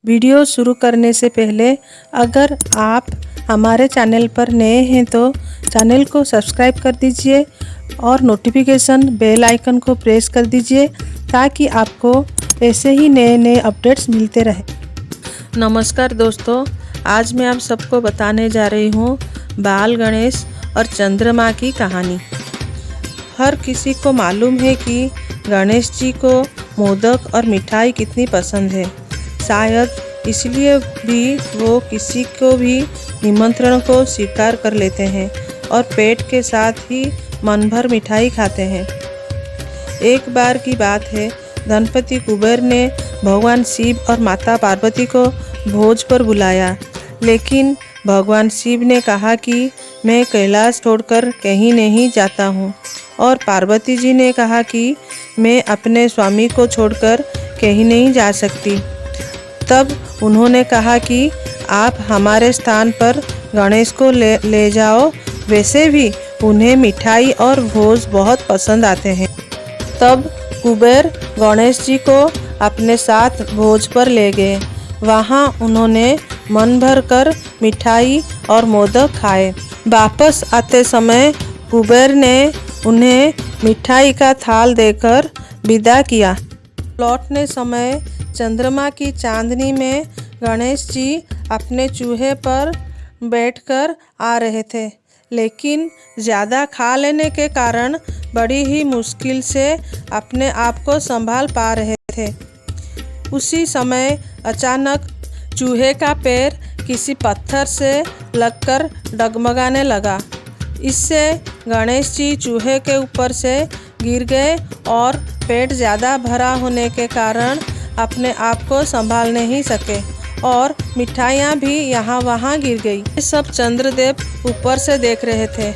Video शुरू करने से पहले अगर आप हमारे चैनल पर नए हैं तो चैनल को सब्सक्राइब कर दीजिए और नोटिफिकेशन बेल आइकन को प्रेस कर दीजिए ताकि आपको ऐसे ही नए नए अपडेट्स मिलते रहे। नमस्कार दोस्तों, आज मैं आप सबको बताने जा रही हूँ बाल गणेश और चंद्रमा की कहानी। हर किसी को मालूम है कि गणेश जी को मोदक और मिठाई कितनी पसंद है। शायद इसलिए भी वो किसी को भी निमंत्रण को स्वीकार कर लेते हैं और पेट के साथ ही मन भर मिठाई खाते हैं। एक बार की बात है, धनपति कुबेर ने भगवान शिव और माता पार्वती को भोज पर बुलाया, लेकिन भगवान शिव ने कहा कि मैं कैलाश छोड़कर कहीं नहीं जाता हूँ, और पार्वती जी ने कहा कि मैं अपने स्वामी को छोड़कर कहीं नहीं जा सकती। तब उन्होंने कहा कि आप हमारे स्थान पर गणेश को ले जाओ, वैसे भी उन्हें मिठाई और भोज बहुत पसंद आते हैं। तब कुबेर गणेश जी को अपने साथ भोज पर ले गए। वहाँ उन्होंने मन भर कर मिठाई और मोदक खाए। वापस आते समय कुबेर ने उन्हें मिठाई का थाल देकर विदा किया। लौटने समय चंद्रमा की चांदनी में गणेश जी अपने चूहे पर बैठकर आ रहे थे, लेकिन ज़्यादा खा लेने के कारण बड़ी ही मुश्किल से अपने आप को संभाल पा रहे थे। उसी समय अचानक चूहे का पैर किसी पत्थर से लगकर डगमगाने लगा। इससे गणेश जी चूहे के ऊपर से गिर गए और पेट ज़्यादा भरा होने के कारण अपने आप को संभाल नहीं सके और मिठाइयाँ भी यहाँ वहाँ गिर गई। ये सब चंद्रदेव ऊपर से देख रहे थे।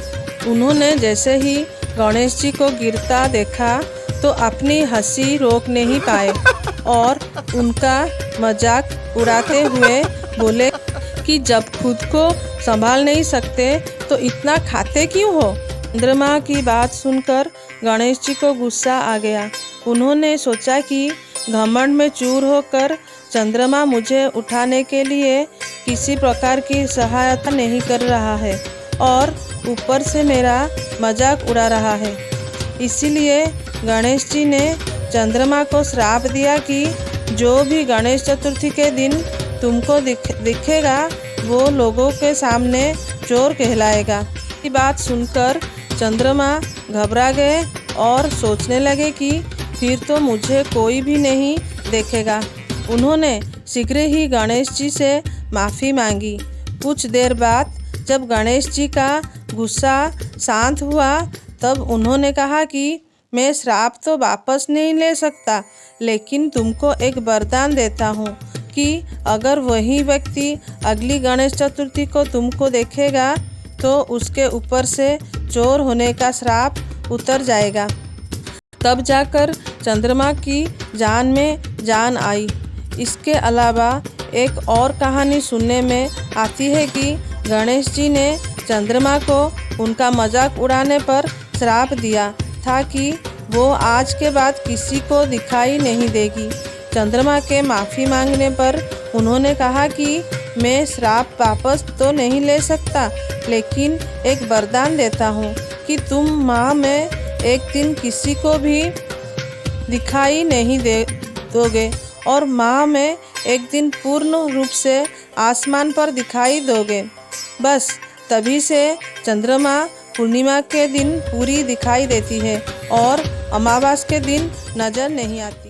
उन्होंने जैसे ही गणेश जी को गिरता देखा तो अपनी हंसी रोक नहीं पाए और उनका मजाक उड़ाते हुए बोले कि जब खुद को संभाल नहीं सकते तो इतना खाते क्यों हो। चंद्रमा की बात सुनकर गणेश जी को गुस्सा आ गया। उन्होंने सोचा कि घमंड में चूर होकर चंद्रमा मुझे उठाने के लिए किसी प्रकार की सहायता नहीं कर रहा है और ऊपर से मेरा मजाक उड़ा रहा है। इसीलिए गणेश जी ने चंद्रमा को श्राप दिया कि जो भी गणेश चतुर्थी के दिन तुमको दिखेगा वो लोगों के सामने चोर कहलाएगा। ये बात सुनकर चंद्रमा घबरा गए और सोचने लगे कि फिर तो मुझे कोई भी नहीं देखेगा। उन्होंने शीघ्र ही गणेश जी से माफ़ी मांगी। कुछ देर बाद जब गणेश जी का गुस्सा शांत हुआ तब उन्होंने कहा कि मैं श्राप तो वापस नहीं ले सकता, लेकिन तुमको एक वरदान देता हूँ कि अगर वही व्यक्ति अगली गणेश चतुर्थी को तुमको देखेगा तो उसके ऊपर से चोर होने का श्राप उतर जाएगा। तब जाकर चंद्रमा की जान में जान आई। इसके अलावा एक और कहानी सुनने में आती है कि गणेश जी ने चंद्रमा को उनका मजाक उड़ाने पर श्राप दिया था कि वो आज के बाद किसी को दिखाई नहीं देगी। चंद्रमा के माफ़ी मांगने पर उन्होंने कहा कि मैं श्राप वापस तो नहीं ले सकता, लेकिन एक वरदान देता हूँ कि तुम माह में एक दिन किसी को भी दिखाई नहीं दोगे और माह में एक दिन पूर्ण रूप से आसमान पर दिखाई दोगे। बस तभी से चंद्रमा पूर्णिमा के दिन पूरी दिखाई देती है और अमावस्या के दिन नज़र नहीं आती।